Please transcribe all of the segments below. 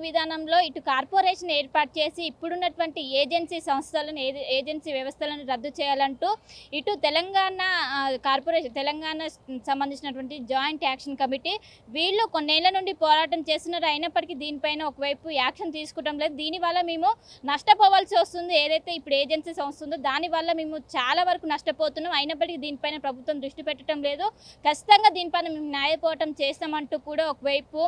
విధానంలో ఇటు కార్పొరేషన్ ఏర్పాటు చేసి ఇప్పుడున్నటువంటి ఏజెన్సీ సంస్థలను ఏజెన్సీ వ్యవస్థలను రద్దు చేయాలంటూ ఇటు తెలంగాణ తెలంగాణ సంబంధించినటువంటి జాయింట్ యాక్షన్ కమిటీ వీళ్ళు కొన్నేళ్ల నుండి పోరాటం చేస్తున్నారు. అయినప్పటికీ దీనిపైన ఒకవైపు యాక్షన్ తీసుకోవడం లేదు. దీనివల్ల మేము నష్టపోవాల్సి వస్తుంది. ఏదైతే ఇప్పుడు ఏజెన్సీ సంస్థ ఉందో దానివల్ల మేము చాలా వరకు నష్టపోతున్నాం. అయినప్పటికీ దీనిపైన ప్రభుత్వం దృష్టి పెట్టడం లేదు. ఖచ్చితంగా దీనిపైన మేము న్యాయపోరాటం చేస్తామంటూ కూడా ఒకవైపు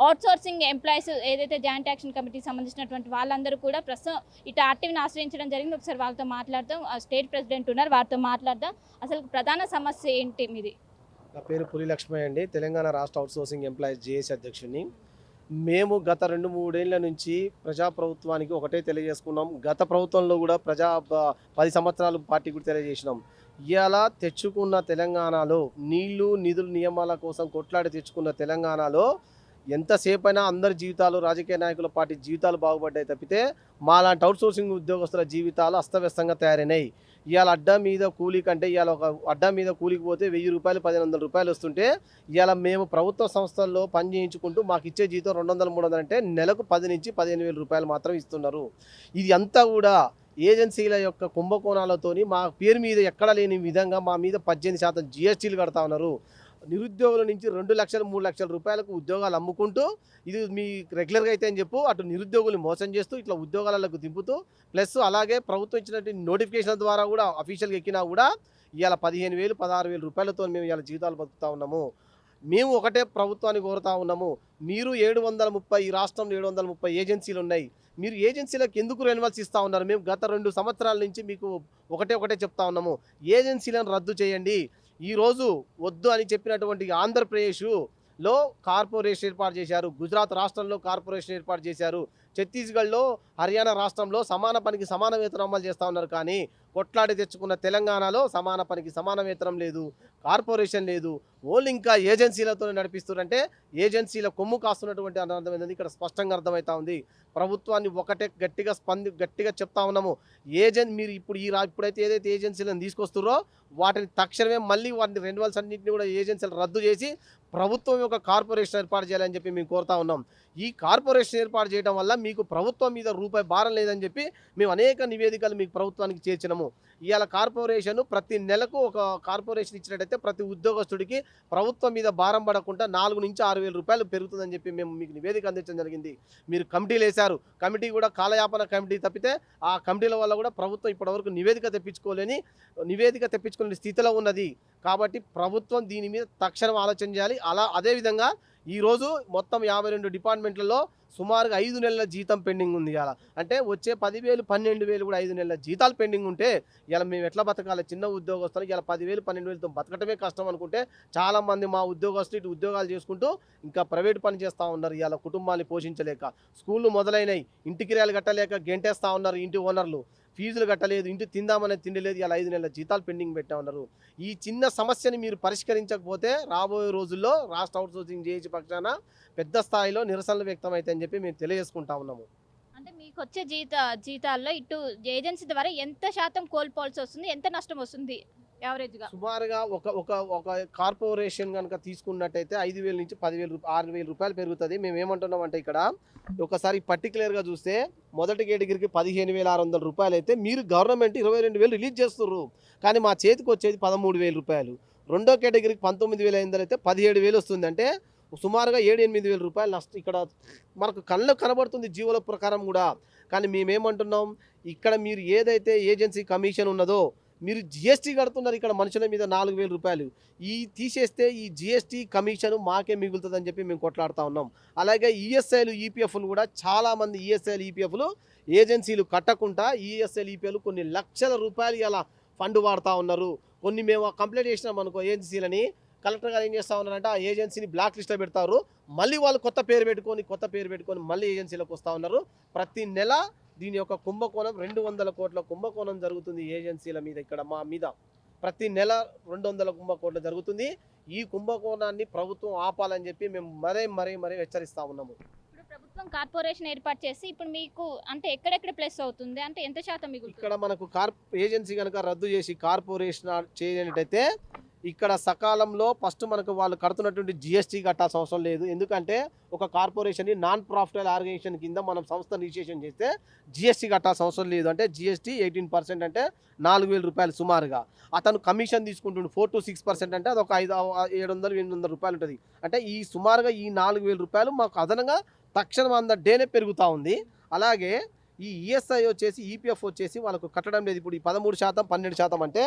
అవుట్సోర్సింగ్ ఎంప్లాయీస్ ఏదైతే జాయింట్ యాక్షన్ కమిటీకి సంబంధించినటువంటి వాళ్ళందరూ కూడా ప్రస్తుతం ఇటు ఆర్టీవీని ఆశ్రయించడం జరిగింది. ఒకసారి వాళ్ళతో మాట్లాడదాం. స్టేట్ ప్రెసిడెంట్ ఉన్నారు, వారితో మాట్లాడదాం. అసలు ప్రధాన సమస్య ఏంటి మీది? నా పేరు పులి లక్ష్మయ్య అండి, తెలంగాణ రాష్ట్ర అవుట్సోర్సింగ్ ఎంప్లాయీస్ జేఏసీ అధ్యక్షుడిని. మేము గత 2-3 ఏళ్ల నుంచి ప్రజాప్రభుత్వానికి ఒకటే తెలియజేసుకున్నాం. గత ప్రభుత్వంలో కూడా 10 సంవత్సరాలు పార్టీ కూడా తెలియజేసినాం. ఇలా తెచ్చుకున్న తెలంగాణలో నిధులు నియమాల కోసం కొట్లాడి తెచ్చుకున్న తెలంగాణలో ఎంతసేపైనా అందరి జీవితాలు, రాజకీయ నాయకుల పార్టీ జీవితాలు బాగుపడ్డాయి తప్పితే మాలాంటి అవుట్సోర్సింగ్ ఉద్యోగస్తుల జీవితాలు అస్తవ్యస్తంగా తయారైనాయి. ఇవాళ అడ్డా మీద కూలీ కంటే ఇవాళ ఒక అడ్డా మీద కూలికి పోతే 1000 రూపాయలు 1500 రూపాయలు వస్తుంటే ఇవాళ మేము ప్రభుత్వ సంస్థల్లో పని చేయించుకుంటూ మాకు ఇచ్చే జీతం 200-300 అంటే నెలకు 10 నుంచి 15,000 రూపాయలు మాత్రం ఇస్తున్నారు. ఇది అంతా కూడా ఏజెన్సీల యొక్క కుంభకోణాలతోని మా పేరు మీద ఎక్కడ లేని విధంగా మా మీద 18% GSTలు కడతా ఉన్నారు. నిరుద్యోగుల నుంచి 2 లక్షలు 3 లక్షల రూపాయలకు ఉద్యోగాలు అమ్ముకుంటూ ఇది మీ రెగ్యులర్గా అయితే అని చెప్పు అటు నిరుద్యోగులు మోసం చేస్తూ ఇట్లా ఉద్యోగాలకు దింపుతూ ప్లస్ అలాగే ప్రభుత్వం ఇచ్చినటువంటి నోటిఫికేషన్ ద్వారా కూడా అఫీషియల్గా ఎక్కినా కూడా ఇవాళ 15,000 16,000 రూపాయలతో మేము ఇవాళ జీవితాలు బతుకుతూ ఉన్నాము. మేము ఒకటే ప్రభుత్వాన్ని కోరుతా ఉన్నాము, మీరు 730 ఈ రాష్ట్రంలో 730 ఏజెన్సీలు ఉన్నాయి, మీరు ఏజెన్సీలకు ఎందుకు రెన్యువల్స్ ఇస్తూ ఉన్నారు? మేము గత 2 సంవత్సరాల నుంచి మీకు ఒకటే చెప్తా ఉన్నాము, ఏజెన్సీలను రద్దు చేయండి. ఈరోజు వద్దు అని చెప్పినటువంటి ఆంధ్రప్రదేశ్లో కార్పొరేషన్ ఏర్పాటు చేశారు, గుజరాత్ రాష్ట్రంలో కార్పొరేషన్ ఏర్పాటు చేశారు, ఛత్తీస్గఢ్లో హర్యానా రాష్ట్రంలో సమాన పనికి సమాన వేతనం అమలు చేస్తూ ఉన్నారు. కానీ కొట్లాడి తెచ్చుకున్న తెలంగాణలో సమాన పనికి సమాన వేతనం లేదు, కార్పొరేషన్ లేదు, ఓన్లీ ఇంకా ఏజెన్సీలతో నడిపిస్తున్నారంటే ఏజెన్సీల కొమ్ము కాస్తున్నటువంటి అర్థం ఏంటంటే ఇక్కడ స్పష్టంగా అర్థమవుతా ఉంది. ప్రభుత్వాన్ని ఒకటే గట్టిగా చెప్తా ఉన్నాము, మీరు ఇప్పుడైతే ఏదైతే ఏజెన్సీలను తీసుకొస్తారో వాటిని తక్షణమే మళ్ళీ వాటిని రెన్యువల్స్ అన్నింటినీ కూడా ఏజెన్సీలు రద్దు చేసి ప్రభుత్వం యొక్క కార్పొరేషన్ ఏర్పాటు చేయాలని చెప్పి మేము కోరుతా ఉన్నాం. ఈ కార్పొరేషన్ ఏర్పాటు చేయడం వల్ల మీకు ప్రభుత్వం మీద రూపాయి భారం లేదని చెప్పి మేము అనేక నివేదికలు మీకు ప్రభుత్వానికి చేర్చినాము. ఇవాళ కార్పొరేషన్ ప్రతి నెలకు ఒక కార్పొరేషన్ ఇచ్చినట్టయితే ప్రతి ఉద్యోగస్తుడికి ప్రభుత్వం మీద భారం పడకుండా 4,000 నుంచి 6,000 రూపాయలు పెరుగుతుందని చెప్పి మేము మీకు నివేదిక అందించడం జరిగింది. మీరు కమిటీలు వేశారు, కమిటీ కూడా కాలయాపన కమిటీ తప్పితే ఆ కమిటీల వల్ల కూడా ప్రభుత్వం ఇప్పటివరకు నివేదిక తెప్పించుకునే స్థితిలో ఉన్నది. కాబట్టి ప్రభుత్వం దీని మీద తక్షణం ఆలోచన చేయాలి. అదేవిధంగా ఈరోజు మొత్తం 52 డిపార్ట్మెంట్లలో సుమారుగా 5 నెలల జీతం పెండింగ్ ఉంది. ఇలా అంటే వచ్చే 10,000 12,000 కూడా 5 నెలల జీతాలు పెండింగ్ ఉంటే ఇలా మేము ఎట్లా బతకాలి? చిన్న ఉద్యోగస్తులు ఇలా 10,000 12,000తో బతకటమే కష్టం అనుకుంటే చాలామంది మా ఉద్యోగస్తులు ఇటు ఉద్యోగాలు చేసుకుంటూ ఇంకా ప్రైవేట్ పని చేస్తూ ఉన్నారు. ఇలా కుటుంబాన్ని పోషించలేక, స్కూళ్ళు మొదలైనవి, ఇంటి కిరాయిలు కట్టలేక గెంటేస్తూ ఉన్నారు ఇంటి ఓనర్లు, ఫీజులు కట్టలేదు, ఇంటి తిందామనేది తిండి లేదు, ఇలా 5 నెలల జీతాలు పెండింగ్ పెట్టా ఉన్నారు. ఈ చిన్న సమస్యని మీరు పరిష్కరించకపోతే రాబోయే రోజుల్లో రాష్ట్ర అవుట్సోర్సింగ్ జేఏసీ పక్షాన పెద్ద స్థాయిలో నిరసనలు వ్యక్తమవుతాయని చెప్పి మేము తెలియజేసుకుంటా ఉన్నాము. అంటే మీకు వచ్చే జీతాల్లో ఇటు ఏజెన్సీ ద్వారా ఎంత శాతం కోల్పోవాల్సి వస్తుంది, ఎంత నష్టం వస్తుంది యావరేజ్గా? సుమారుగా ఒక కార్పొరేషన్ కనుక తీసుకున్నట్టయితే 5,000 నుంచి 10,000 6,000 రూపాయలు పెరుగుతుంది. మేము ఏమంటున్నాం అంటే ఇక్కడ ఒకసారి పర్టికులర్గా చూస్తే మొదటి కేటగిరీకి 15,600 రూపాయలు అయితే మీరు గవర్నమెంట్ 22,000 రిలీజ్ చేస్తున్నారు, కానీ మా చేతికి వచ్చేది 13,000 రూపాయలు. రెండో కేటగిరీకి 19,500 అయితే 17,000 వస్తుంది. అంటే సుమారుగా 7-8,000 రూపాయలు నష్టం ఇక్కడ మనకు కళ్ళకు కనబడుతుంది జీవోల ప్రకారం కూడా. కానీ మేమేమంటున్నాం, ఇక్కడ మీరు ఏదైతే ఏజెన్సీ కమిషన్ ఉన్నదో మీరు జిఎస్టీ కడుతున్నారు ఇక్కడ మనుషుల మీద 4,000 రూపాయలు. ఈ తీసేస్తే ఈ జిఎస్టీ కమిషన్ మాకే మిగులుతుందని చెప్పి మేము కొట్లాడుతూ ఉన్నాం. అలాగే ఈఎస్ఐలు ఈపీఎఫ్లు కూడా చాలామంది ఈఎస్ఐలు ఈపీఎఫ్లు ఏజెన్సీలు కట్టకుండా ఈఎస్ఐలు ఈపీఎఫ్లు కొన్ని లక్షల రూపాయలు ఇలా ఫండ్ వాడుతూ ఉన్నారు. కొన్ని మేము కంప్లైంట్ చేసినాం అనుకో ఏజెన్సీలని, కలెక్టర్ గారు ఏం చేస్తూ ఉన్నారంటే ఆ ఏజెన్సీని బ్లాక్ లిస్ట్లో పెడతారు, మళ్ళీ వాళ్ళు కొత్త పేరు పెట్టుకొని మళ్ళీ ఏజెన్సీలకు వస్తూ ఉన్నారు. ప్రతి నెల దీని యొక్క కుంభకోణం 200 కోట్ల కుంభకోణం జరుగుతుంది ఏజెన్సీల మీద. ఇక్కడ మా మీద ప్రతి నెల 200 కుంభకోణం జరుగుతుంది. ఈ కుంభకోణాన్ని ప్రభుత్వం ఆపాలని చెప్పి మేము మరీ హెచ్చరిస్తూ ఉన్నాము. ఇప్పుడు ప్రభుత్వం కార్పొరేషన్ ఏర్పాటు చేసి ఇప్పుడు మీకు అంటే ఎక్కడెక్కడ ప్లస్ అవుతుంది, అంటే ఎంత శాతం మీకు? ఇక్కడ మనకు ఏజెన్సీ కనుక రద్దు చేసి కార్పొరేషన్ చేయనట్టయితే ఇక్కడ సకాలంలో ఫస్ట్ మనకు వాళ్ళు కడుతున్నటువంటి జిఎస్టీ కట్టాల్సిన అవసరం లేదు. ఎందుకంటే ఒక కార్పొరేషన్ని నాన్ ప్రాఫిటబుల్ ఆర్గనైజేషన్ కింద మనం సంస్థ రిజిస్ట్రేషన్ చేస్తే జిఎస్టీ కట్టాల్సిన అవసరం లేదు. అంటే జిఎస్టీ 18% అంటే 4,000 రూపాయలు సుమారుగా. అతను కమిషన్ తీసుకుంటుండు 4 to 6% అంటే అది ఒక 700-800 రూపాయలు ఉంటుంది. అంటే ఈ సుమారుగా ఈ 4,000 రూపాయలు మాకు అదనంగా తక్షణం డేనే పెరుగుతూ ఉంది. అలాగే ఈ ఈఎస్ఐ వచ్చేసి ఈపీఎఫ్ వచ్చేసి వాళ్ళకు కట్టడం లేదు. ఇప్పుడు ఈ 13%, 12% అంటే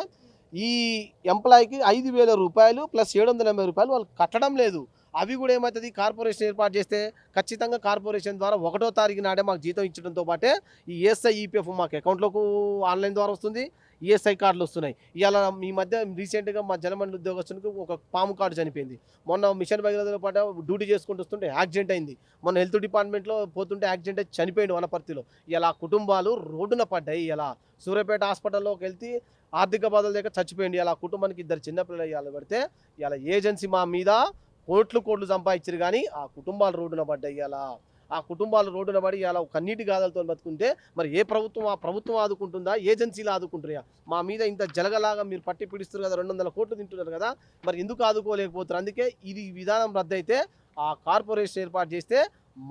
ఈ ఎంప్లాయీకి 5,000 రూపాయలు ప్లస్ 780 రూపాయలు వాళ్ళు కట్టడం లేదు. అవి కూడా ఏమవుతుంది, కార్పొరేషన్ ఏర్పాటు చేస్తే ఖచ్చితంగా కార్పొరేషన్ ద్వారా 1వ తారీఖు నాడే మాకు జీతం ఇచ్చడంతో పాటే ఈ ఈఎస్ఐ ఈపీఎఫ్ మాకు అకౌంట్లోకి ఆన్లైన్ ద్వారా వస్తుంది, ఈఎస్ఐ కార్డులు వస్తున్నాయి. ఇవాళ ఈ మధ్య రీసెంట్గా మా జలమండలి ఉద్యోగస్తునికి ఒక పాము కార్డు చనిపోయింది. మొన్న మిషన్ భగీరథలో పాటు డ్యూటీ చేసుకుంటూ వస్తుంటే యాక్సిడెంట్ అయింది. మొన్న హెల్త్ డిపార్ట్మెంట్లో పోతుంటే యాక్సిడెంట్ అయితే చనిపోయింది వనపర్తిలో. ఇలా కుటుంబాలు రోడ్డున పడ్డాయి. ఇలా సూర్యాపేట హాస్పిటల్లోకి వెళ్తే ఆర్థిక బాధల దగ్గర చచ్చిపోయింది. ఇలా కుటుంబానికి 2 చిన్నపిల్లలు ఇవాళ పడితే ఇలా ఏజెన్సీ మా మీద కోట్లు సంపాదించారు, కానీ ఆ కుటుంబాలు రోడ్డున పడ్డాయి. ఇలా ఆ కుటుంబాలు రోడ్డున పడి ఇలా కన్నీటి గాథలతో బతుకుంటే మరి ఏ ప్రభుత్వం ఆ ప్రభుత్వం ఆదుకుంటుందా, ఏజెన్సీలు ఆదుకుంటున్నాయా? మా మీద ఇంత జలగలాగా మీరు పట్టి పిడిస్తారు కదా, 200 కోట్లు తింటున్నారు కదా, మరి ఎందుకు ఆదుకోలేకపోతారు? అందుకే ఇది విధానం రద్దయితే ఆ కార్పొరేషన్ ఏర్పాటు చేస్తే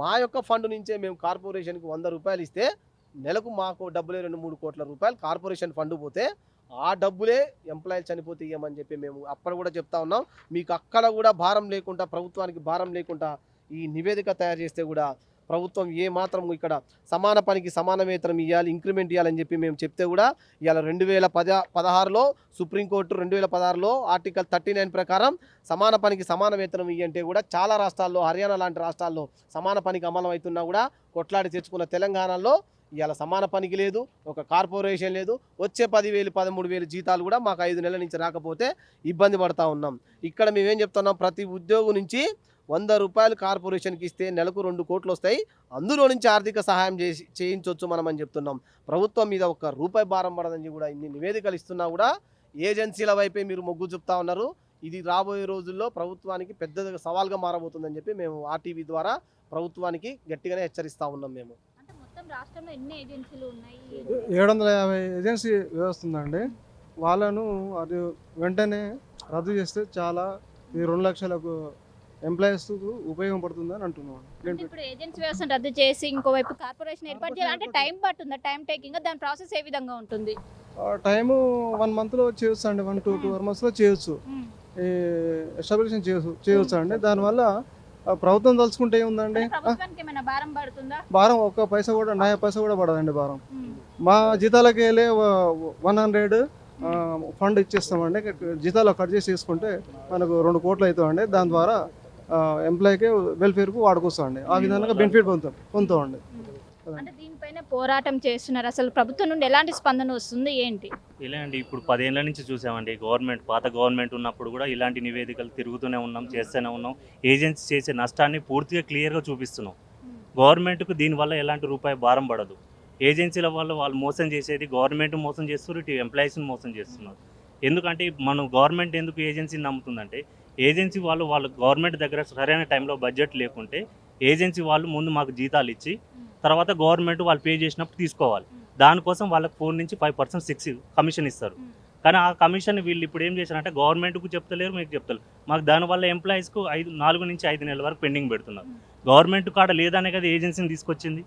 మా యొక్క ఫండ్ నుంచే మేము కార్పొరేషన్కి 100 రూపాయలు ఇస్తే నెలకు మాకు డబ్బులే 2-3 కోట్ల రూపాయలు కార్పొరేషన్ ఫండ్ పోతే ఆ డబ్బులే ఎంప్లాయీలు చనిపోతే ఇవ్వమని చెప్పి మేము అప్పుడు కూడా చెప్తా ఉన్నాం. మీకు అక్కడ కూడా భారం లేకుండా, ప్రభుత్వానికి భారం లేకుండా ఈ నివేదిక తయారు చేస్తే కూడా ప్రభుత్వం ఏ మాత్రం ఇక్కడ సమాన పనికి సమాన వేతనం ఇవ్వాలి, ఇంక్రిమెంట్ ఇవ్వాలని చెప్పి మేము చెప్తే కూడా ఇవాళ 2016లో సుప్రీంకోర్టు 2016లో ఆర్టికల్ 39 ప్రకారం సమాన పనికి సమాన వేతనం ఇవ్వంటే కూడా చాలా రాష్ట్రాల్లో, హర్యానా లాంటి రాష్ట్రాల్లో సమాన పనికి అమలు అవుతున్నా కూడా కొట్లాడి తెచ్చుకున్న తెలంగాణలో ఇవాళ సమాన పనికి లేదు, ఒక కార్పొరేషన్ లేదు. వచ్చే 10,000, 13,000 జీతాలు కూడా మాకు 5 నెలల నుంచి రాకపోతే ఇబ్బంది పడతా ఉన్నాం. ఇక్కడ మేమేం చెప్తున్నాం, ప్రతి ఉద్యోగి నుంచి 100 రూపాయలు కార్పొరేషన్కి ఇస్తే నెలకు 2 కోట్లు వస్తాయి. అందులో నుంచి ఆర్థిక సహాయం చేయించవచ్చు మనం అని చెప్తున్నాం. ప్రభుత్వం మీద 1 రూపాయి భారం పడదని కూడా ఇన్ని నివేదికలు ఇస్తున్నా కూడా ఏజెన్సీల వైపే మీరు మొగ్గు చూపుతా ఉన్నారు. ఇది రాబోయే రోజుల్లో ప్రభుత్వానికి పెద్ద సవాల్గా మారబోతుందని చెప్పి మేము ఆర్టీవీ ద్వారా ప్రభుత్వానికి గట్టిగానే హెచ్చరిస్తూ ఉన్నాం. మేము రాష్ట్రంలో ఎన్ని ఏజెన్సీలు ఉన్నాయి? 750 ఏజెన్సీ వ్యవస్థ ఉందండి. వాళ్ళను అది వెంటనే రద్దు చేస్తే చాలా ఈ 2 లక్షలకు ఎంప్లాయీస్ ఉపయోగపడుతుందని అంటున్నాను. అంటే ఇప్పుడు ఏజెన్సీ వ్యవస్థను రద్దు చేసి ఇంకోవైపు కార్పొరేషన్ ఏర్పాటు చేయాలంటే టైం పడుతుందా? టైం టేకింగ్, దాని ప్రాసెస్ ఏ విధంగా ఉంటుంది? టైము 1 మంత్లో చేయొచ్చు అండి, 1-2 మంత్స్లో చేయొచ్చు. ఈ ఎస్టాబ్లిషన్ చేయొచ్చు అండి. దానివల్ల ప్రభుత్వం తలుచుకుంటే ఏముందండి, ప్రభుత్వానికి ఏమైనా భారం పడుతుందా? భారం 1 పైసా కూడా, 9 పైసా కూడా పడదండి భారం. మా జీతాలకి వెళ్ళే 100 ఫండ్ ఇచ్చేస్తామండి. జీతాలు కట్ చేసి తీసుకుంటే మనకు 2 కోట్లు అవుతామండి. దాని ద్వారా ఎంప్లాయీకి వెల్ఫేర్కు వాడుకొస్తామండి. ఆ విధంగా బెనిఫిట్ పొందుతామండి. అంటే దీనిపైన పోరాటం చేస్తున్నారు. అసలు ప్రభుత్వం నుండి ఎలాంటి స్పందన వస్తుంది, ఏంటి? ఇలా అండి, ఇప్పుడు 10 ఏళ్ల నుంచి చూసామండి. పాత గవర్నమెంట్ ఉన్నప్పుడు కూడా ఇలాంటి నివేదికలు తిరుగుతూనే ఉన్నాం, చేస్తూనే ఉన్నాం. ఏజెన్సీ చేసే నష్టాన్ని పూర్తిగా క్లియర్గా చూపిస్తున్నాం. గవర్నమెంట్కు దీనివల్ల ఎలాంటి రూపాయి భారం పడదు. ఏజెన్సీల వల్ల వాళ్ళు మోసం చేసేది గవర్నమెంట్ మోసం చేస్తున్నారు, ఇటు ఎంప్లాయీస్ని మోసం చేస్తున్నారు. ఎందుకంటే మనం గవర్నమెంట్ ఎందుకు ఏజెన్సీని నమ్ముతుందంటే, ఏజెన్సీ వాళ్ళు గవర్నమెంట్ దగ్గర సరైన టైంలో బడ్జెట్ లేకుంటే ఏజెన్సీ వాళ్ళు ముందు మాకు జీతాలు ఇచ్చి తర్వాత గవర్నమెంట్ వాళ్ళు పే చేసినప్పుడు తీసుకోవాలి. దానికోసం వాళ్ళకి 4 నుంచి 5% 6 కమిషన్ ఇస్తారు. కానీ ఆ కమిషన్ వీళ్ళు ఇప్పుడు ఏం చేశారంటే గవర్నమెంట్కు చెప్తలేరు, మీకు చెప్తలేరు. మాకు దానివల్ల ఎంప్లాయీస్కు 4 నుంచి 5 నెలల వరకు పెండింగ్ పెడుతున్నారు. గవర్నమెంట్ కాడ లేదనే కదా ఏజెన్సీని తీసుకొచ్చింది.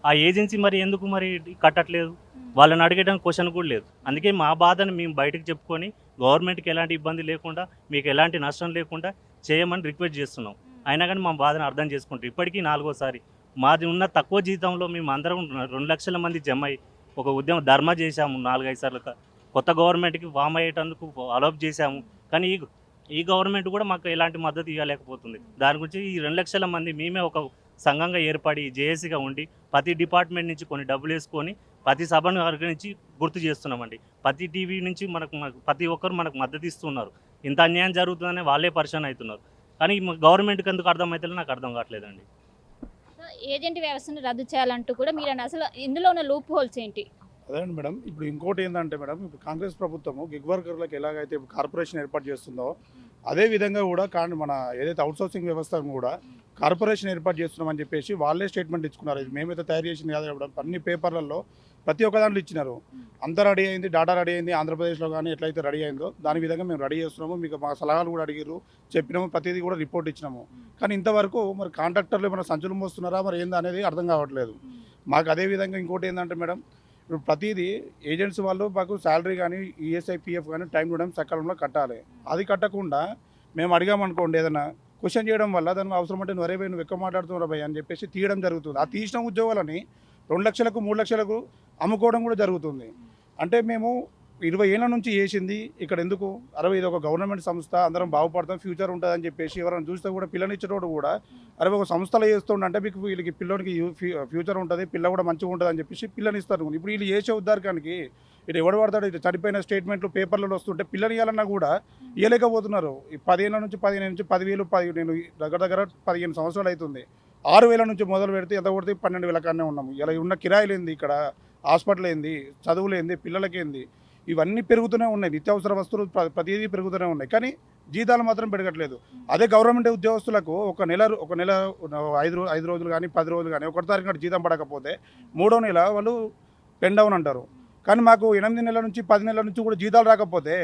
ఆ ఏజెన్సీ మరి ఎందుకు మరి కట్టట్లేదు? వాళ్ళని అడిగేయడానికి క్వశ్చన్ కూడా లేదు. అందుకే మా బాధను మేము బయటకు చెప్పుకొని గవర్నమెంట్కి ఎలాంటి ఇబ్బంది లేకుండా, మీకు ఎలాంటి నష్టం లేకుండా చేయమని రిక్వెస్ట్ చేస్తున్నాం. అయినా కానీ మా బాధను అర్థం చేసుకుంటారు. ఇప్పటికీ 4వసారి మాది ఉన్న తక్కువ జీతంలో మేము అందరం 2 లక్షల మంది జమ అయ్యి ఒక ఉద్యమం ధర్మ చేశాము. 4-5 సార్లు కొత్త గవర్నమెంట్కి ఫామ్ అయ్యేటందుకు అలౌప్ చేశాము. కానీ ఈ గవర్నమెంట్ కూడా మాకు ఎలాంటి మద్దతు ఇవ్వలేకపోతుంది. దాని గురించి ఈ 2 లక్షల మంది మేమే ఒక సంఘంగా ఏర్పడి జేఏసీగా ఉండి ప్రతి డిపార్ట్మెంట్ నుంచి కొన్ని డబ్బులు వేసుకొని ప్రతి సభను ఆర్గనైజ్ గుర్తు చేస్తున్నామండి. ప్రతి టీవీ నుంచి మనకు ప్రతి ఒక్కరు మనకు మద్దతు ఇస్తున్నారు. ఇంత అన్యాయం జరుగుతుందని వాళ్ళే పరిశాన్ అవుతున్నారు. కానీ గవర్నమెంట్కి ఎందుకు అర్థమవుతుందో నాకు అర్థం కావట్లేదండి. ఏజెంట్ వ్యవస్థను రద్దు చేయాలంటూ కూడా మీరు అసలు ఇందులో ఉన్న లూప్ హోల్స్ ఏంటి? అదేండి మేడం, ఇప్పుడు ఇంకోటి ఏంటంటే మేడం, ఇప్పుడు కాంగ్రెస్ ప్రభుత్వము గిగ్ వర్కర్లకు ఎలాగైతే ఇప్పుడు కార్పొరేషన్ ఏర్పాటు చేస్తుందో అదే విధంగా కూడా కానీ మన ఏదైతే అవుట్సోర్సింగ్ వ్యవస్థ కూడా కార్పొరేషన్ ఏర్పాటు చేస్తున్నామని చెప్పేసి వాళ్ళే స్టేట్మెంట్ ఇచ్చుకున్నారు. ఇది మేమైతే తయారు చేసింది కాదు మేడం, అన్ని పేపర్లలో ప్రతి ఒక్క దాంట్లో ఇచ్చినారు. అంతా రెడీ అయింది, డాటా రెడీ అయింది. ఆంధ్రప్రదేశ్లో కానీ ఎట్లయితే రెడీ అయిందో దాని విధంగా మేము రెడీ చేస్తున్నాము. మీకు మా సలహాలు కూడా అడిగారు, చెప్పినాము, ప్రతిదీ కూడా రిపోర్ట్ ఇచ్చినాము. కానీ ఇంతవరకు మరి కాంట్రాక్టర్లు ఏమైనా సంచులు మోస్తున్నారా మరి ఏంది అనేది అర్థం కావట్లేదు మాకు. అదే విధంగా ఇంకోటి ఏంటంటే మేడం, ఇప్పుడు ప్రతిదీ ఏజెంట్స్ వాళ్ళు మాకు శాలరీ కానీ ఈఎస్ఐ పిఎఫ్ కానీ టైం టు టైం సకాలంలో కట్టాలి. అది కట్టకుండా మేము అడిగామనుకోండి ఏదైనా క్వశ్చన్ చేయడం వల్ల దానికి అవసరం అంటే నువ్వు ఎక్కువ మాట్లాడుతున్నావు భయ్ అని చెప్పేసి తీయడం జరుగుతుంది. ఆ తీసిన ఉద్యోగాలని 2 లక్షలకు 3 లక్షలకు అమ్ముకోవడం కూడా జరుగుతుంది. అంటే మేము 20 ఏళ్ళ నుంచి చేసింది ఇక్కడ ఎందుకు 60 ఇది ఒక గవర్నమెంట్ సంస్థ, అందరం బాగుపడతాం, ఫ్యూచర్ ఉంటుంది అని చెప్పేసి ఎవరైనా చూస్తే కూడా పిల్లనిచ్చేటోడు కూడా ఒక సంస్థలో చేస్తుండే మీకు వీళ్ళకి పిల్లోనికి ఫ్యూచర్ ఉంటుంది, పిల్ల కూడా మంచిగా ఉంటుంది అని చెప్పేసి పిల్లనిస్తారు. ఇప్పుడు వీళ్ళు చేసే ఉద్దారకానికి ఇటు ఎవడు పడతాడు, ఇటు చనిపోయిన స్టేట్మెంట్లు పేపర్లలో వస్తుంటే పిల్లని ఇవ్వాలన్నా కూడా ఇవ్వలేకపోతున్నారు. 10 ఏళ్ళ నుంచి 15 నుంచి 10,000 నేను దగ్గర 15 సంవత్సరాలు అవుతుంది. 6,000 నుంచి మొదలు పెడితే ఎంత కొడితే 12,000 కానే ఉన్నాము. ఇలా ఉన్న కిరాయిలు ఏంది, ఇక్కడ హాస్పిటల్ ఏంది, చదువులు ఏంది, పిల్లలకేంది, ఇవన్నీ పెరుగుతూనే ఉన్నాయి. నిత్యావసర వస్తువులు ప్రతిదీ పెరుగుతూనే ఉన్నాయి. కానీ జీతాలు మాత్రం పెరగట్లేదు. అదే గవర్నమెంట్ ఉద్యోగస్తులకు ఒక నెల 5 రోజులు కానీ 10 రోజులు కానీ 1 తారీఖు నాడు జీతం పడకపోతే 3వ నెల వాళ్ళు పెన్ డౌన్ అంటారు. కానీ మాకు 8 నెలల నుంచి 10 నెలల నుంచి కూడా జీతాలు రాకపోతే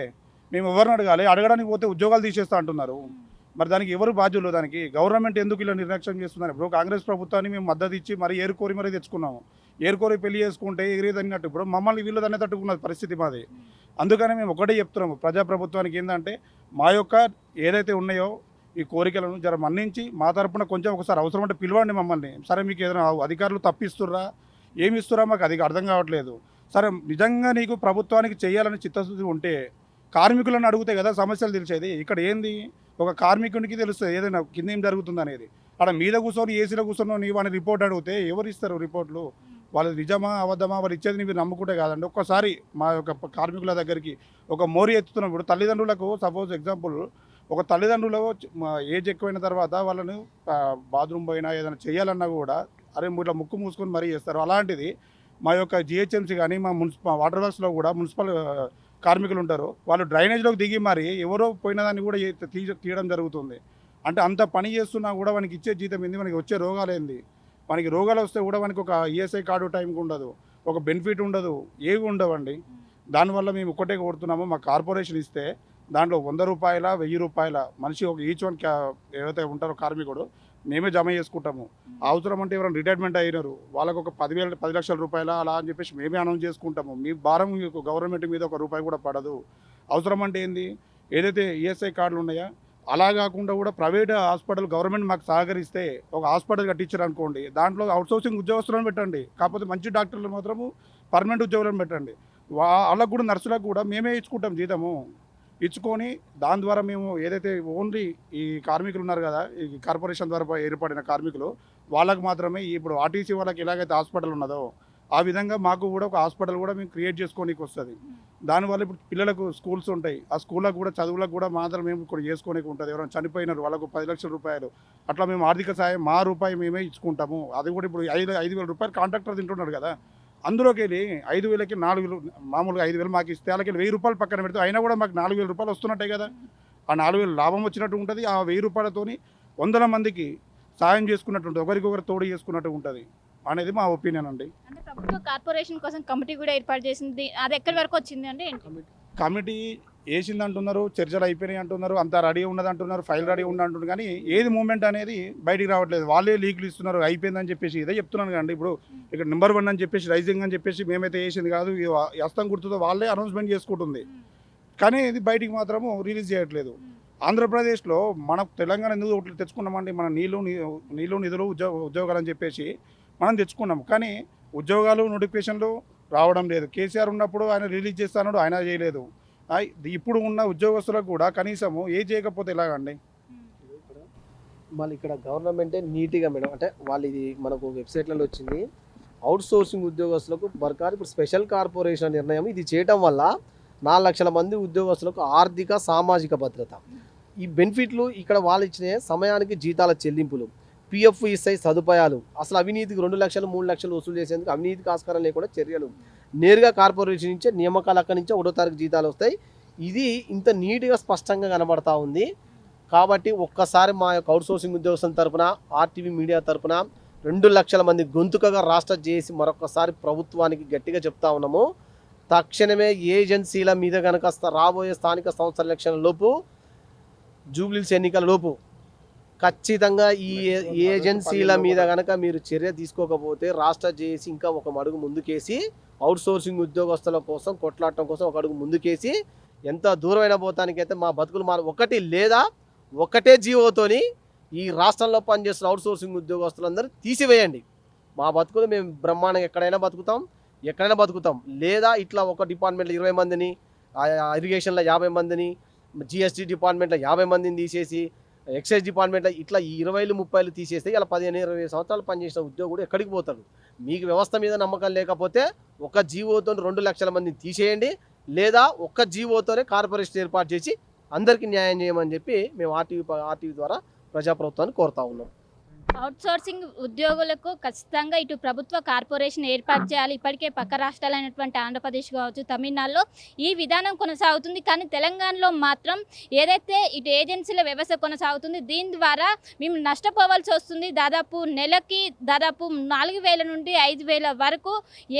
మేము ఎవరిని అడగాలి? అడగడానికి పోతే ఉద్యోగాలు తీసేస్తా అంటున్నారు. మరి దానికి ఎవరు బాధ్యులు? దానికి గవర్నమెంట్ ఎందుకు ఇలా నిర్లక్ష్యం చేస్తున్నారు? ఇప్పుడు కాంగ్రెస్ ప్రభుత్వాన్ని మేము మద్దతు ఇచ్చి మరి ఏరుకోరి మరీ తెచ్చుకున్నాము. ఏరుకోరి పెళ్లి చేసుకుంటే ఎగిరేదన్నట్టు ఇప్పుడు మమ్మల్ని వీళ్ళు దాన్ని తట్టుకున్న పరిస్థితి మాది. అందుకని మేము ఒకటే చెప్తున్నాము ప్రజాప్రభుత్వానికి ఏంటంటే మా యొక్క ఏదైతే ఉన్నాయో ఈ కోరికలను జర మన్నించి మా తరపున కొంచెం ఒకసారి అవసరం అంటే పిలవండి మమ్మల్ని. సరే మీకు ఏదైనా అధికారులు తప్పిస్తుర్రా, ఏమి ఇస్తురా మాకు అది అర్థం కావట్లేదు. సరే నిజంగా నీకు ప్రభుత్వానికి చేయాలని చిత్తశుద్ధి ఉంటే కార్మికులను అడిగితే కదా సమస్యలు తెలిసేది. ఇక్కడ ఏంది, ఒక కార్మికునికి తెలుస్తుంది ఏదైనా కింద ఏం జరుగుతుంది అనేది. అక్కడ మీద కూర్చొని ఏసీలో కూర్చొని నీ వాడిని రిపోర్ట్ అడిగితే ఎవరు ఇస్తారు రిపోర్ట్లు? వాళ్ళు నిజమా అబద్ధమా వాళ్ళు ఇచ్చేది మీరు నమ్ముకుంటే కాదండి. ఒక్కసారి మా యొక్క కార్మికుల దగ్గరికి ఒక మోరీ ఎత్తుతున్నప్పుడు తల్లిదండ్రులకు సపోజ్ ఎగ్జాంపుల్ ఒక తల్లిదండ్రులు ఏజ్ ఎక్కువైన తర్వాత వాళ్ళని బాత్రూమ్ పోయినా ఏదైనా చేయాలన్నా కూడా అరే ఇట్లా ముక్కు మూసుకొని మరీ చేస్తారు. అలాంటిది మా యొక్క జిహెచ్ఎంసీ కానీ మా వాటర్ వర్క్స్లో కూడా మున్సిపల్ కార్మికులు ఉంటారు. వాళ్ళు డ్రైనేజ్లోకి దిగి మరి ఎవరో పోయిన దాన్ని కూడా తీయడం జరుగుతుంది. అంటే అంత పని చేస్తున్నా కూడా మనకి ఇచ్చే జీతం ఏంది, మనకి వచ్చే రోగాలు ఏంది? మనకి రోగాలు వస్తే కూడా మనకి ఒక ఈఎస్ఐ కార్డు టైంకి ఉండదు, ఒక బెనిఫిట్ ఉండదు, ఏవి ఉండవండి. దానివల్ల మేము ఒక్కటే కోరుతున్నాము, మా కార్పొరేషన్ ఇస్తే దాంట్లో 100 రూపాయల 1000 రూపాయల మనిషి ఒక ఈచ్ వన్ ఏవైతే ఉంటారో కార్మికుడు మేమే జమ చేసుకుంటాము. అవసరం అంటే ఎవరైనా రిటైర్మెంట్ అయినారు వాళ్ళకు ఒక 10 లక్షల రూపాయల అలా అని చెప్పేసి మేమే అనౌన్స్ చేసుకుంటాము. మీ భారం గవర్నమెంట్ మీద ఒక రూపాయి కూడా పడదు. అవసరం అంటే ఏంది, ఏదైతే ఈఎస్ఐ కార్డులు ఉన్నాయా అలా కాకుండా కూడా ప్రైవేట్ హాస్పిటల్ గవర్నమెంట్ మాకు సహకరిస్తే ఒక హాస్పిటల్ కట్టించారు అనుకోండి, దాంట్లో అవుట్సోర్సింగ్ ఉద్యోగస్తులను పెట్టండి. కాకపోతే మంచి డాక్టర్లు మాత్రము పర్మనెంట్ ఉద్యోగులను పెట్టండి. వాళ్ళకు కూడా నర్సులకు కూడా మేమే ఇచ్చుకుంటాం జీతము. ఇచ్చుకొని దాని ద్వారా మేము ఏదైతే ఓన్లీ ఈ కార్మికులు ఉన్నారు కదా, ఈ కార్పొరేషన్ ద్వారా ఏర్పడిన కార్మికులు వాళ్ళకు మాత్రమే ఇప్పుడు ఆర్టీసీ వాళ్ళకి ఎలాగైతే హాస్పిటల్ ఉన్నదో ఆ విధంగా మాకు కూడా ఒక హాస్పిటల్ కూడా మేము క్రియేట్ చేసుకోనికి వస్తుంది. దానివల్ల ఇప్పుడు పిల్లలకు స్కూల్స్ ఉంటాయి, ఆ స్కూళ్ళకు కూడా చదువులకు కూడా మాత్రం మేము ఇక్కడ చేసుకోనికి ఉంటుంది. ఎవరైనా చనిపోయినారు వాళ్ళకు 10 లక్షల రూపాయలు అట్లా మేము ఆర్థిక సాయం మా రూపాయి మేమే ఇచ్చుకుంటాము. అది కూడా ఇప్పుడు 5,000 రూపాయలు కాంట్రాక్టర్ తింటున్నాడు కదా, అందులోకి వెళ్ళి 5,000కి 4,000 మామూలుగా 5,000 మాకు ఇస్తే వాళ్ళకి 1,000 రూపాయలు పక్కన పెడితే అయినా కూడా మాకు 4,000 రూపాయలు వస్తున్నట్టే కదా. ఆ 4,000 లాభం వచ్చినట్టు ఉంటుంది. ఆ 1,000 రూపాయలతోని 100 మందికి సాయం చేసుకున్నట్టు ఉంటుంది, ఒకరికొకరు తోడు చేసుకున్నట్టు ఉంటుంది అనేది మా ఒపీనియన్ అండి. అంటే ప్రభుత్వ కార్పొరేషన్ కోసం కమిటీ కూడా ఏర్పాటు చేసింది, అది ఎక్కడి వరకు వచ్చింది అంటే కమిటీ వేసింది అంటున్నారు, చర్చలు అయిపోయినాయి అంటున్నారు, అంతా రెడీ ఉన్నది అంటున్నారు, ఫైల్ రెడీ ఉంది అంటున్నారు. కానీ ఏది మూమెంట్ అనేది బయటికి రావట్లేదు. వాళ్ళే లీకులు ఇస్తున్నారు అయిపోయిందని చెప్పేసి. ఇదే చెప్తున్నాను కదండి, ఇప్పుడు ఇక్కడ నెంబర్ 1 అని చెప్పేసి రైజింగ్ అని చెప్పేసి మేమైతే వేసింది కాదు, హస్తం గుర్తుతో వాళ్ళే అనౌన్స్మెంట్ చేసుకుంటుంది. కానీ ఇది బయటికి మాత్రము రిలీజ్ చేయట్లేదు. ఆంధ్రప్రదేశ్లో మన తెలంగాణ ఎందుకు తెచ్చుకున్నామండి, మన నీళ్ళు నిధులు ఉద్యోగాలు అని చెప్పేసి మనం తెచ్చుకున్నాం. కానీ ఉద్యోగాలు నోటిఫికేషన్లు రావడం లేదు. కేసీఆర్ ఉన్నప్పుడు ఆయన రిలీజ్ చేస్తాడు, ఆయన చేయలేదు. ఇప్పుడు ఉన్న ఉద్యోగస్తులకు కూడా కనీసము ఏ చేయకపోతే ఎలాగండి? మళ్ళీ ఇక్కడ గవర్నమెంటే నీట్గా మేడం, అంటే వాళ్ళు ఇది మనకు వెబ్సైట్లలో వచ్చింది, అవుట్ సోర్సింగ్ ఉద్యోగస్తులకు బర్కారు ఇప్పుడు స్పెషల్ కార్పొరేషన్ నిర్ణయం ఇది చేయడం వల్ల 4 లక్షల మంది ఉద్యోగస్తులకు ఆర్థిక సామాజిక భద్రత, ఈ బెనిఫిట్లు ఇక్కడ వాళ్ళు ఇచ్చిన సమయానికి జీతాల చెల్లింపులు, పిఎఫ్ ఈఎస్ఐ సదుపాయాలు, అసలు అవినీతికి 2 లక్షలు 3 లక్షలు వసూలు చేసేందుకు అవినీతికి ఆస్కారం లేకుండా చర్యలు, నేరుగా కార్పొరేషన్ నుంచే నియామకాలు అక్కడి నుంచే 1వ తారీఖు జీతాలు వస్తాయి. ఇది ఇంత నీట్గా స్పష్టంగా కనబడతా ఉంది. కాబట్టి ఒక్కసారి మా యొక్క అవుట్ సోర్సింగ్ ఉద్యోగస్తుల తరపున, ఆర్టీవీ మీడియా తరపున 2 లక్షల మంది గొంతుకగా రాష్ట్ర చేసి మరొకసారి ప్రభుత్వానికి గట్టిగా చెప్తా ఉన్నాము. తక్షణమే ఏజెన్సీల మీద కనుక రాబోయే స్థానిక సంస్థల ఎలక్షన్ లోపు, జూబ్లీస్ ఎన్నికల లోపు ఖచ్చితంగా ఈ ఏజెన్సీల మీద కనుక మీరు చర్య తీసుకోకపోతే రాష్ట్ర చేసి ఇంకా ఒక అడుగు ముందుకేసి అవుట్సోర్సింగ్ ఉద్యోగస్తుల కోసం కొట్లాడటం కోసం ఒక అడుగు ముందుకేసి ఎంత దూరమైన పోతానికైతే మా బతుకులు ఒకటి లేదా ఒకటే జీవోతోని ఈ రాష్ట్రంలో పనిచేస్తున్న అవుట్సోర్సింగ్ ఉద్యోగస్తులందరూ తీసివేయండి. మా బతుకులు మేము బ్రహ్మాండంగా ఎక్కడైనా బతుకుతాం. లేదా ఇట్లా ఒక డిపార్ట్మెంట్లో 20 మందిని, ఇరిగేషన్లో 50 మందిని, జిఎస్టీ డిపార్ట్మెంట్లో 50 మందిని తీసేసి, ఎక్సైజ్ డిపార్ట్మెంట్లో ఇట్లా 20-30 తీసేస్తే ఇలా 15-20 సంవత్సరాలు పనిచేసిన ఉద్యోగుడు ఎక్కడికి పోతాడు? మీకు వ్యవస్థ మీద నమ్మకం లేకపోతే ఒక జీవోతో 2 లక్షల మందిని తీసేయండి, లేదా ఒక్క జీవోతోనే కార్పొరేషన్ ఏర్పాటు చేసి అందరికీ న్యాయం చేయమని చెప్పి మేము ఆర్టీవీ ద్వారా ప్రజాప్రభుత్వాన్ని కోరుతా ఉన్నాం. అవుట్సోర్సింగ్ ఉద్యోగులకు ఖచ్చితంగా ఇటు ప్రభుత్వ కార్పొరేషన్ ఏర్పాటు చేయాలి. ఇప్పటికే పక్క రాష్ట్రాలైనటువంటి ఆంధ్రప్రదేశ్ కావచ్చు, తమిళనాడులో ఈ విధానం కొనసాగుతుంది. కానీ తెలంగాణలో మాత్రం ఏదైతే ఇటు ఏజెన్సీల వ్యవస్థ కొనసాగుతుంది, దీని ద్వారా మేము నష్టపోవాల్సి వస్తుంది. దాదాపు నెలకి 4,000 నుండి 5,000 వరకు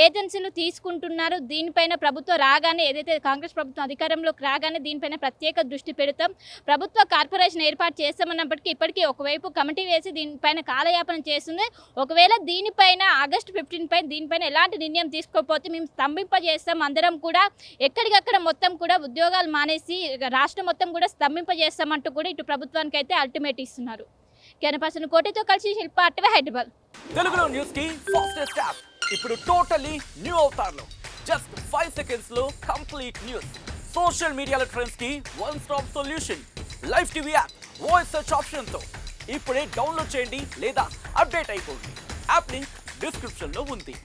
ఏజెన్సీలు తీసుకుంటున్నారు. దీనిపైన ప్రభుత్వం రాగానే, ఏదైతే కాంగ్రెస్ ప్రభుత్వం అధికారంలోకి రాగానే దీనిపైన ప్రత్యేక దృష్టి పెడతాం. ప్రభుత్వ కార్పొరేషన్ ఏర్పాటు చేస్తామన్నప్పటికీ ఇప్పటికీ ఒకవైపు కమిటీ వేసి దీనిపైన కాలయాపన చేస్తుంది. ఒకవేళ దీనిపైన ఆగస్టు 15 పైన దీనిపైన ఎలాంటి నిర్ణయం తీసుకోకపోతే మేము స్తంభింపజేస్తాం. అందరం కూడా ఎక్కడికక్కడ మొత్తం కూడా ఉద్యోగాలు మానేసి రాష్ట్రం మొత్తం కూడా స్తంభింపజేస్తామంటూ కూడా ఇటు ప్రభుత్వానికి అయితే అల్టిమేట్ ఇస్తున్నారు. కెనపర్సన్ కోటితో కలిసి శిల్ప అటవే, హైదరాబాద్. తెలుగులో న్యూస్ కి ఫాస్టెస్ట్ యాప్ ఇప్పుడు టోటల్లీ న్యూ అవతార్లో జస్ట్ 5 seconds లో కంప్లీట్ న్యూస్. సోషల్ మీడియాలో ట్రెండ్స్ కి one stop solution. Live TV app voice search option తో ఇప్పుడే డౌన్లోడ్ చేయండి లేదా అప్డేట్ అయిపోండి. యాప్ లింక్ డిస్క్రిప్షన్ లో ఉంది.